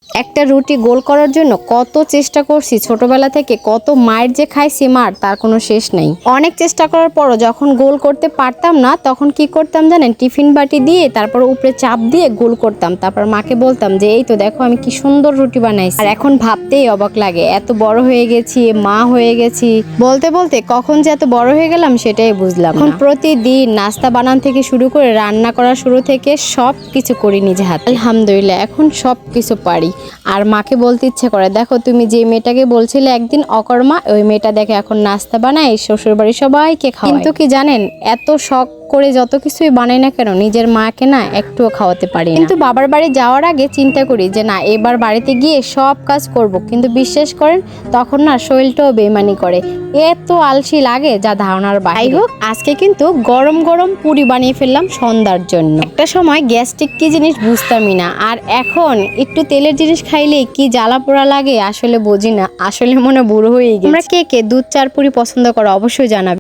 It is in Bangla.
একটা রুটি গোল করার জন্য কত চেষ্টা করছি ছোটবেলা থেকে, কত মায়ের যে খাইছি মার তার কোনো শেষ নেই। অনেক চেষ্টা করার পরও যখন গোল করতে পারতাম না তখন কি করতাম জানেন, টিফিন বাটি দিয়ে তারপর উপরে চাপ দিয়ে গোল করতাম, তারপর মাকে বলতাম যে এই তো দেখো আমি কি সুন্দর রুটি বানাইছি। আর এখন ভাবতেই অবাক লাগে, এত বড় হয়ে গেছি, মা হয়ে গেছি, বলতে বলতে কখন যে এত বড় হয়ে গেলাম সেটাই বুঝলাম না। এখন প্রতিদিন নাস্তা বানান থেকে শুরু করে রান্না করা শুরু থেকে সব কিছু করি নিজে হাতে। আলহামদুলিল্লাহ এখন সব কিছু পারি। আর মাকে বলতে ইচ্ছে করে, দেখো তুমি যে মেয়েটাকে বলছিলে একদিন অকর্মা, ওই মেয়েটা দেখে এখন নাস্তা বানায় শ্বশুর বাড়ি সবাইকে খাওয়ায়। কিন্তু কি জানেন, এত শখ করে যত কিছুই বানাই না কেন নিজের মাকে না একটুও খাওয়াতে পারি না। কিন্তু বাবার বাড়ি যাওয়ার আগে চিন্তা করি যে না এবার বাড়িতে গিয়ে সব কাজ করব, কিন্তু বিশ্বাস করেন তখন না শরীরটাও বেইমানি করে, এত আলসি লাগে যা ধারণার বাইরে। যাই হোক আজকে কিন্তু গরম গরম পুরি বানিয়ে ফেললাম সন্ধ্যার জন্য। একটা সময় গ্যাস্ট্রিক কি জিনিস বুঝতামই না, আর এখন একটু তেলের জিনিস খাইলে কি জ্বালা পোড়া লাগে আসলে বুঝি না, আসলে মনে বুড়ো হয়ে গেছে। তোমরা কে কে দুধ চার পুরি পছন্দ করো অবশ্যই জানাবে।